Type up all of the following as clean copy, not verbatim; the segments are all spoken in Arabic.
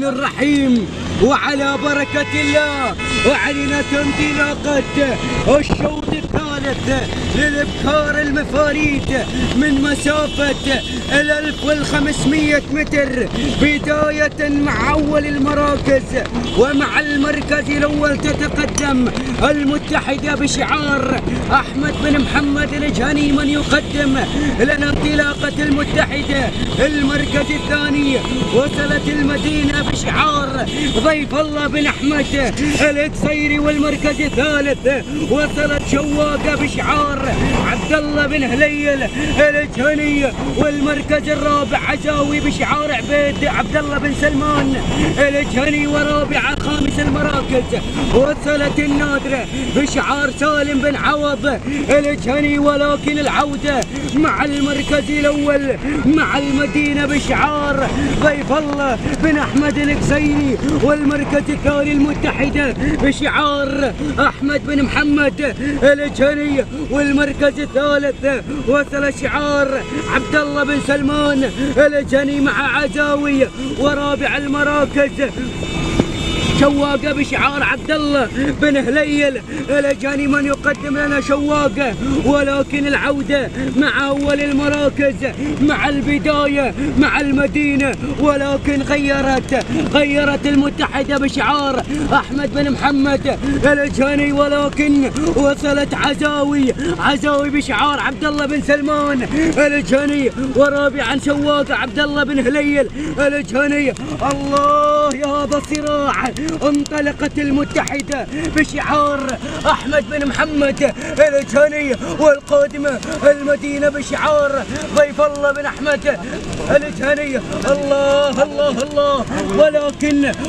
الرحيم. وعلى بركة الله أعلنت انطلاقة الشوط الثالث للإبكار المفاريد من مسافة 1500 متر، بداية مع أول المراكز. ومع المركز الأول تتقدم المتحدة بشعار أحمد بن محمد الجهني من يقدم لنا انطلاقة المتحدة. المركز الثاني وصلت المدينة بشعار ضيف الله بن أحمد القصيري. والمركز الثالث وصلت شواقة بشعار عبد الله بن هليل الجهني. والمركز الرابع عزاوي بشعار عبد الله بن سلمان الجهني. ورابع خامس المراكز وصلت النادرة بشعار سالم بن عوض الجهني. ولكن العودة مع المركز الأول مع المدينة بشعار ضيف الله بن أحمد القصيري. والمركز الثاني المتحدة بشعار أحمد بن محمد الجهني. والمركز الثالث وصل شعار عبد الله بن سلمان الجهني مع عزاوي. ورابع المراكز شواقة بشعار عبد الله بن هليل الجهني من يقدم لنا شواقة. ولكن العودة مع أول المراكز مع البداية مع المدينة. ولكن غيرت المتحدة بشعار أحمد بن محمد الجهني. ولكن وصلت عزاوي بشعار عبد الله بن سلمان الجهني. ورابعا شواقة عبد الله بن هليل الجهني. الله يا هذا الصراع! انطلقت المتحدة بشعار أحمد بن محمد الجهني. والقادمة المدينة بشعار ضيف الله بن أحمد الجهني. الله الله الله!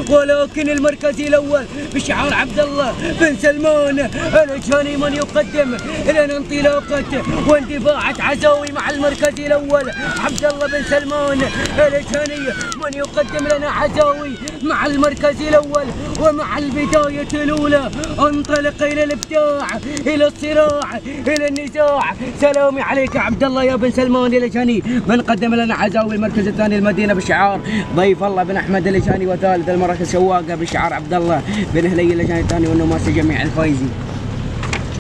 ولكن المركز الأول بشعار عبد الله بن سلمان الجهني من يقدم لنا انطلاقة واندفاعة عزاوي مع المركز الأول عبد الله بن سلمان الجهني من يقدم لنا عزاوي مع المركز الأول. ومع البداية الأولى انطلق إلى الإبداع إلى الصراع إلى النزاع. سلامي عليك يا عبد الله يا بن سلمان الجهني من قدم لنا عزاوي. المركز الثاني المدينة بشعار ضيف الله بن أحمد الجهني. وثالث المراكز شواقة بشعار عبد الله بن هليل الجهني الثاني. والنماس جميع الفايزين.